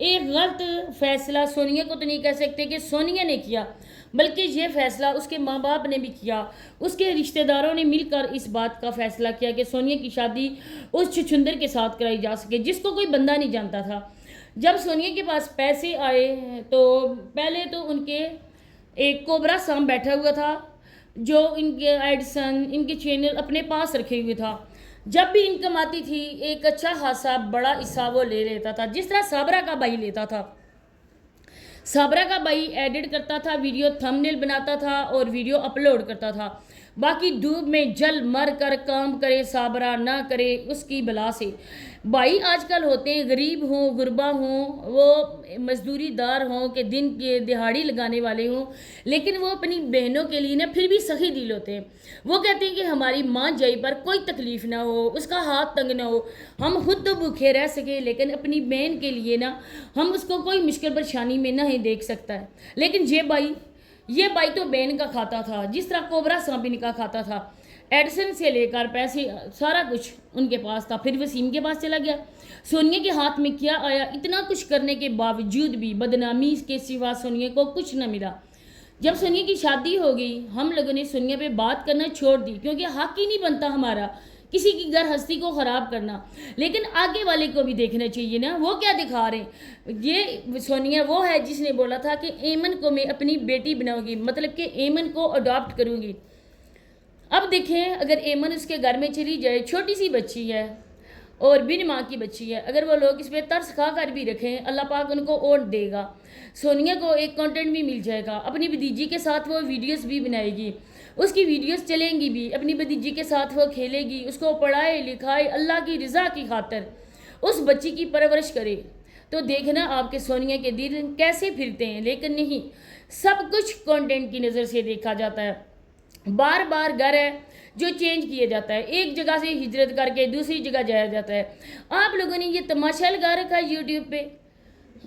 ایک غلط فیصلہ سونیا کو تو نہیں کہہ سکتے کہ سونیا نے کیا، بلکہ یہ فیصلہ اس کے ماں باپ نے بھی کیا، اس کے رشتہ داروں نے مل کر اس بات کا فیصلہ کیا کہ سونیا کی شادی اس چھچندر کے ساتھ کرائی جا سکے جس کو کوئی بندہ نہیں جانتا تھا۔ جب سونیا کے پاس پیسے آئے تو پہلے تو ان کے ایک کوبرا سام بیٹھا ہوا تھا جو ان کے ایڈسن ان کے چینل اپنے پاس رکھے ہوئے تھا۔ جب بھی انکم آتی تھی ایک اچھا خاصا بڑا حصہ وہ لے لیتا تھا، جس طرح صابرہ کا بھائی لیتا تھا۔ صابرہ کا بھائی ایڈٹ کرتا تھا، ویڈیو تھمبنیل بناتا تھا اور ویڈیو اپلوڈ کرتا تھا، باقی دھوپ میں جل مر کر کام کرے صابرہ نہ کرے اس کی بلا سے۔ بھائی آج کل ہوتے ہیں غریب ہوں، غربا ہوں، وہ مزدوری دار ہوں کہ دن کے دہاڑی لگانے والے ہوں، لیکن وہ اپنی بہنوں کے لیے نا پھر بھی سخی دل ہوتے ہیں۔ وہ کہتے ہیں کہ ہماری ماں جائی پر کوئی تکلیف نہ ہو، اس کا ہاتھ تنگ نہ ہو، ہم خود تو بھوکے رہ سکیں لیکن اپنی بہن کے لیے نا ہم اس کو کوئی مشکل پریشانی میں نہیں دیکھ سکتا ہے۔ لیکن یہ بھائی تو بہن کا کھاتا تھا، جس طرح کوبرا سانپن کا کھاتا تھا۔ ایڈسن سے لے کر پیسے سارا کچھ ان کے پاس تھا، پھر وسیم کے پاس چلا گیا۔ سونیا کے ہاتھ میں کیا آیا؟ اتنا کچھ کرنے کے باوجود بھی بدنامی کے سوا سونیا کو کچھ نہ ملا۔ جب سونیا کی شادی ہو گئی ہم لوگوں نے سونیا پہ بات کرنا چھوڑ دی، کیونکہ حق ہی نہیں بنتا ہمارا کسی کی گھر ہستی کو خراب کرنا، لیکن آگے والے کو بھی دیکھنا چاہیے نا وہ کیا دکھا رہے ہیں۔ یہ سونیا وہ ہے جس نے بولا تھا کہ ایمن کو میں اپنی بیٹی بناؤں گی، مطلب کہ ایمن کو اڈاپٹ کروں گی۔ اب دیکھیں اگر ایمن اس کے گھر میں چلی جائے، چھوٹی سی بچی ہے اور بن ماں کی بچی ہے، اگر وہ لوگ اس پہ ترس کھا کر بھی رکھیں اللہ پاک ان کو اوٹ دے گا۔ سونیا کو ایک کانٹینٹ بھی مل جائے گا، اپنی بھتیجی کے ساتھ وہ ویڈیوز بھی بنائے گی، اس کی ویڈیوز چلیں گی بھی، اپنی بھتیجی کے ساتھ وہ کھیلے گی، اس کو پڑھائے لکھائے اللہ کی رضا کی خاطر اس بچی کی پرورش کرے۔ تو دیکھنا آپ کے سونیا کے دل کیسے پھرتے ہیں، لیکن نہیں، سب کچھ کانٹینٹ کی نظر سے دیکھا جاتا ہے۔ بار بار گھر ہے جو چینج کیا جاتا ہے، ایک جگہ سے ہجرت کر کے دوسری جگہ جایا جاتا ہے۔ آپ لوگوں نے یہ تماشا لگا رکھا ہے یوٹیوب پہ۔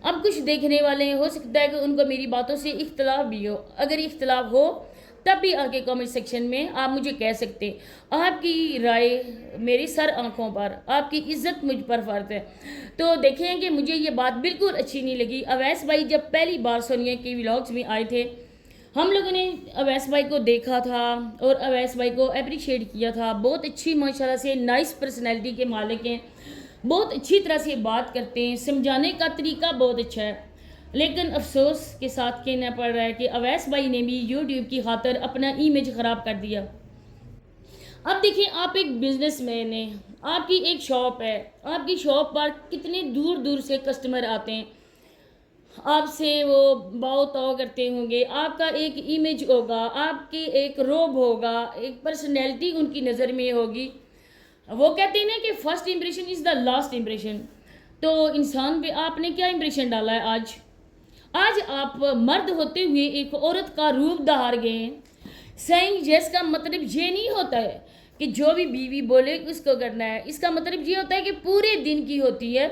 اب کچھ دیکھنے والے ہیں، ہو سکتا ہے کہ ان کو میری باتوں سے اختلاف بھی ہو، اگر اختلاف ہو تب بھی آ کے کامنٹ سیکشن میں آپ مجھے کہہ سکتے ہیں۔ آپ کی رائے میری سر آنکھوں پر، آپ کی عزت مجھ پر فرض ہے۔ تو دیکھیں کہ مجھے یہ بات بالکل اچھی نہیں لگی۔ اویس بھائی جب پہلی بار سونیا کی ولاگز میں آئے تھے ہم لوگوں نے اویس بھائی کو دیکھا تھا اور اویس بھائی کو اپریشیٹ کیا تھا، بہت اچھی ماشاءاللہ سے نائس پرسنالٹی کے مالک ہیں، بہت اچھی طرح سے بات کرتے ہیں، سمجھانے کا طریقہ بہت اچھا ہے۔ لیکن افسوس کے ساتھ کہنا پڑ رہا ہے کہ اویس بھائی نے بھی یوٹیوب کی خاطر اپنا ایمیج خراب کر دیا۔ اب دیکھیں آپ ایک بزنس مین ہیں، آپ کی ایک شاپ ہے، آپ کی شاپ پر کتنے دور دور سے کسٹمر آتے ہیں، آپ سے وہ باؤ تاؤ کرتے ہوں گے، آپ کا ایک ایمیج ہوگا، آپ کی ایک روب ہوگا، ایک پرسنالٹی ان کی نظر میں ہوگی۔ وہ کہتے ہیں نا کہ first impression is the last impression. تو انسان پہ آپ نے کیا امپریشن ڈالا ہے آج آپ مرد ہوتے ہوئے ایک عورت کا روپ دہار گئے ہیں۔ سینگ یس کا مطلب یہ نہیں ہوتا ہے کہ جو بھی بیوی بولے اس کو کرنا ہے، اس کا مطلب یہ ہوتا ہے کہ پورے دن کی ہوتی ہے،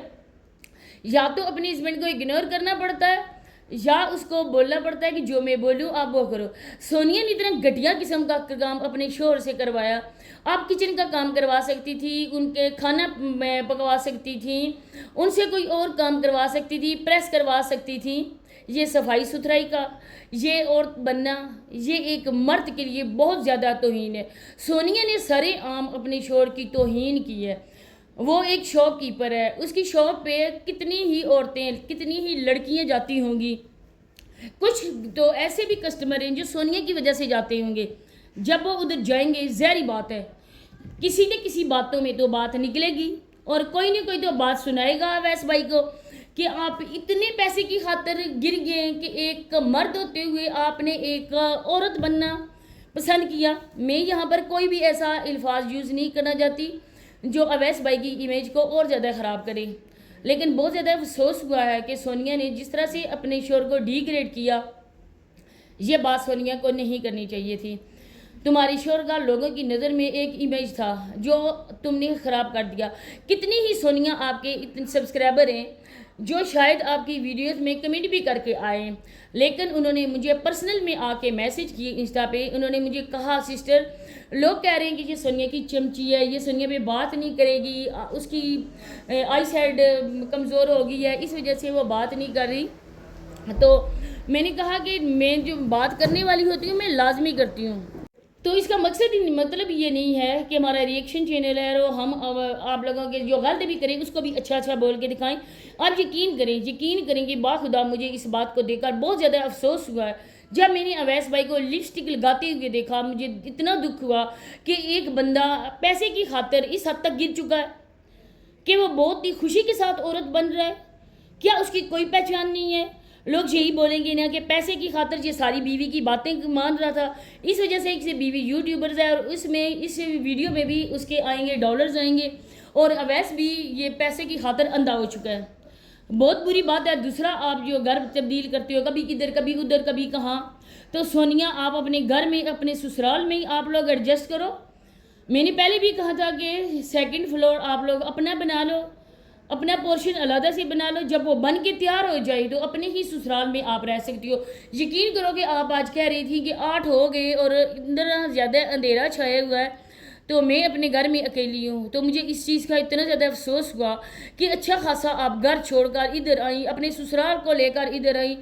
یا تو اپنے ہسبینڈ کو اگنور کرنا پڑتا ہے یا اس کو بولنا پڑتا ہے کہ جو میں بولوں آپ وہ کرو۔ سونیا نے اتنا گھٹیا قسم کا کام اپنے شوہر سے کروایا، آپ کچن کا کام کروا سکتی تھی، ان کے کھانا پکوا سکتی تھی، ان سے کوئی اور کام کروا سکتی تھی، پریس کروا سکتی تھی۔ یہ صفائی ستھرائی کا، یہ عورت بننا، یہ ایک مرد کے لیے بہت زیادہ توہین ہے۔ سونیا نے سرے عام اپنے شوہر کی توہین کی ہے۔ وہ ایک شاپ کیپر ہے، اس کی شاپ پہ کتنی ہی عورتیں، کتنی ہی لڑکیاں جاتی ہوں گی، کچھ تو ایسے بھی کسٹمر ہیں جو سونیا کی وجہ سے جاتے ہوں گے۔ جب وہ ادھر جائیں گے ظاہری بات ہے کسی نہ کسی باتوں میں تو بات نکلے گی اور کوئی نہ کوئی تو بات سنائے گا اویس بھائی کو کہ آپ اتنے پیسے کی خاطر گر گئے کہ ایک مرد ہوتے ہوئے آپ نے ایک عورت بننا پسند کیا۔ میں یہاں پر کوئی بھی ایسا الفاظ یوز نہیں کرنا چاہتی جو اویس بھائی کی امیج کو اور زیادہ خراب کرے، لیکن بہت زیادہ افسوس ہوا ہے کہ سونیا نے جس طرح سے اپنے شوہر کو ڈی گریڈ کیا، یہ بات سونیا کو نہیں کرنی چاہیے تھی۔ تمہاری شوہر کا لوگوں کی نظر میں ایک امیج تھا جو تم نے خراب کر دیا۔ کتنی ہی سونیا آپ کے اتنے سبسکرائبر ہیں، جو شاید آپ کی ویڈیوز میں کمنٹ بھی کر کے آئے، لیکن انہوں نے مجھے پرسنل میں آ کے میسج کی انسٹا پہ. انہوں نے مجھے کہا سسٹر لوگ کہہ رہے ہیں کہ یہ سونیا کی چمچی ہے، یہ سونیا پہ بات نہیں کرے گی، اس کی آئی سائڈ کمزور ہو گئی ہے، اس وجہ سے وہ بات نہیں کر رہی. تو میں نے کہا کہ میں جو بات کرنے والی ہوتی ہوں میں لازمی کرتی ہوں. تو اس کا مطلب یہ نہیں ہے کہ ہمارا ریئیکشن چینل ہے اور ہم آپ لوگوں کے جو غلط بھی کریں اس کو بھی اچھا بول کے دکھائیں. آپ یقین کریں کہ باخدا مجھے اس بات کو دیکھ کر بہت زیادہ افسوس ہوا ہے. جب میں نے اویس بھائی کو لپسٹک لگاتے ہوئے دیکھا مجھے اتنا دکھ ہوا کہ ایک بندہ پیسے کی خاطر اس حد تک گر چکا ہے کہ وہ بہت ہی خوشی کے ساتھ عورت بن رہا ہے. کیا اس کی کوئی پہچان نہیں ہے؟ لوگ یہی بولیں گے نا کہ پیسے کی خاطر یہ ساری بیوی کی باتیں مان رہا تھا، اس وجہ سے ایک سے بیوی یوٹیوبرز ہے اور اس ویڈیو میں بھی اس کے آئیں گے ڈالرز آئیں گے، اور اویس بھی یہ پیسے کی خاطر اندھا ہو چکا ہے. بہت بری بات ہے. دوسرا آپ جو گھر تبدیل کرتے ہو کبھی ادھر کبھی ادھر کبھی کہاں، تو سونیا آپ اپنے گھر میں اپنے سسرال میں ہی آپ لوگ ایڈجسٹ کرو. میں نے پہلے بھی کہا تھا کہ سیکنڈ فلور آپ لوگ اپنا بنا لو، اپنا پورشن علیحدہ سے بنا لو، جب وہ بن کے تیار ہو جائے تو اپنے ہی سسرال میں آپ رہ سکتی ہو. یقین کرو کہ آپ آج کہہ رہی تھی کہ 8 ہو گئے اور اتنا زیادہ اندھیرا چھایا ہوا ہے تو میں اپنے گھر میں اکیلی ہوں. تو مجھے اس چیز کا اتنا زیادہ افسوس ہوا کہ اچھا خاصا آپ گھر چھوڑ کر ادھر آئیں، اپنے سسرال کو لے کر ادھر آئیں،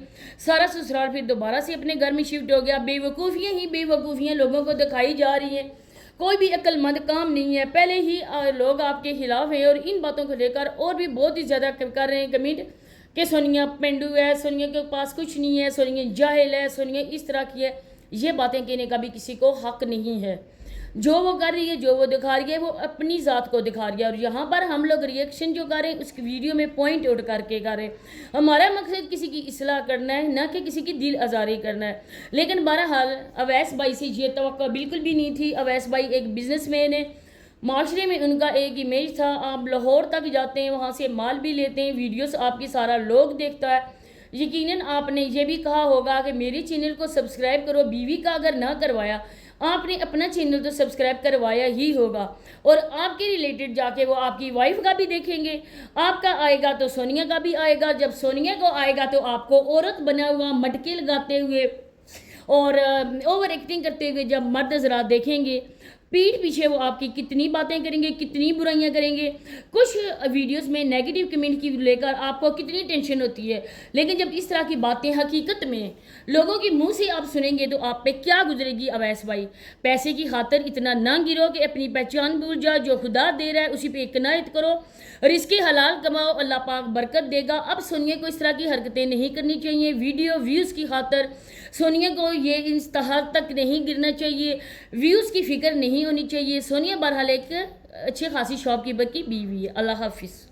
سارا سسرال پھر دوبارہ سے اپنے گھر میں شفٹ ہو گیا. بے وقوفیاں لوگوں کو دکھائی جا رہی ہیں، کوئی بھی عقل مند کام نہیں ہے. پہلے ہی لوگ آپ کے خلاف ہیں اور ان باتوں کو لے کر اور بھی بہت ہی زیادہ کر رہے ہیں کمنٹ کہ سونیا پینڈو ہے، سونیا کے پاس کچھ نہیں ہے، سونیا جاہل ہے، سونیا اس طرح کی ہے. یہ باتیں کہنے کا بھی کسی کو حق نہیں ہے. جو وہ کر رہی ہے، جو وہ دکھا رہی ہے، وہ اپنی ذات کو دکھا رہی ہے. اور یہاں پر ہم لوگ ریئیکشن جو کر رہے ہیں اس کی ویڈیو میں پوائنٹ آؤٹ کر کے کر رہے ہیں. ہمارا مقصد کسی کی اصلاح کرنا ہے، نہ کہ کسی کی دل آزاری کرنا ہے. لیکن بہرحال اویس بھائی سے یہ توقع بالکل بھی نہیں تھی. اویس بھائی ایک بزنس مین ہے، معاشرے میں ان کا ایک امیج تھا. آپ لاہور تک جاتے ہیں، وہاں سے مال بھی لیتے ہیں، ویڈیوز آپ کی سارا لوگ دیکھتا ہے. یقیناً آپ نے یہ بھی کہا ہوگا کہ میری چینل کو سبسکرائب کرو. بیوی کا اگر نہ کروایا آپ نے اپنا چینل تو سبسکرائب کروایا ہی ہوگا، اور آپ کے ریلیٹڈ جا کے وہ آپ کی وائف کا بھی دیکھیں گے. آپ کا آئے گا تو سونیا کا بھی آئے گا. جب سونیا کو آئے گا تو آپ کو عورت بنا ہوا مٹکے لگاتے ہوئے اور اوور ایکٹنگ کرتے ہوئے جب مرد حضرات دیکھیں گے، پیٹھ پیچھے وہ آپ کی کتنی باتیں کریں گے، کتنی برائیاں کریں گے. کچھ ویڈیوز میں نیگیٹو کمنٹ کی لے کر آپ کو کتنی ٹینشن ہوتی ہے، لیکن جب اس طرح کی باتیں حقیقت میں لوگوں کی منہ سے آپ سنیں گے تو آپ پہ کیا گزرے گی. اویس بھائی پیسے کی خاطر اتنا نہ گرو کہ اپنی پہچان بھول جاؤ. جو خدا دے رہا ہے اسی پہ قناعت کرو، رزق حلال کماؤ، اللہ پاک برکت دے گا. اب سونیا کو اس طرح کی حرکتیں نہیں کرنی چاہیے. ویڈیو ویوز کی خاطر سونیا کو یہ انتہا تک نہیں گرنا چاہیے، ویوز کی فکر نہیں ہونی چاہیے. سونیا بہرحال ایک اچھی خاصی شاپ کیپر کی بیوی ہے. اللہ حافظ.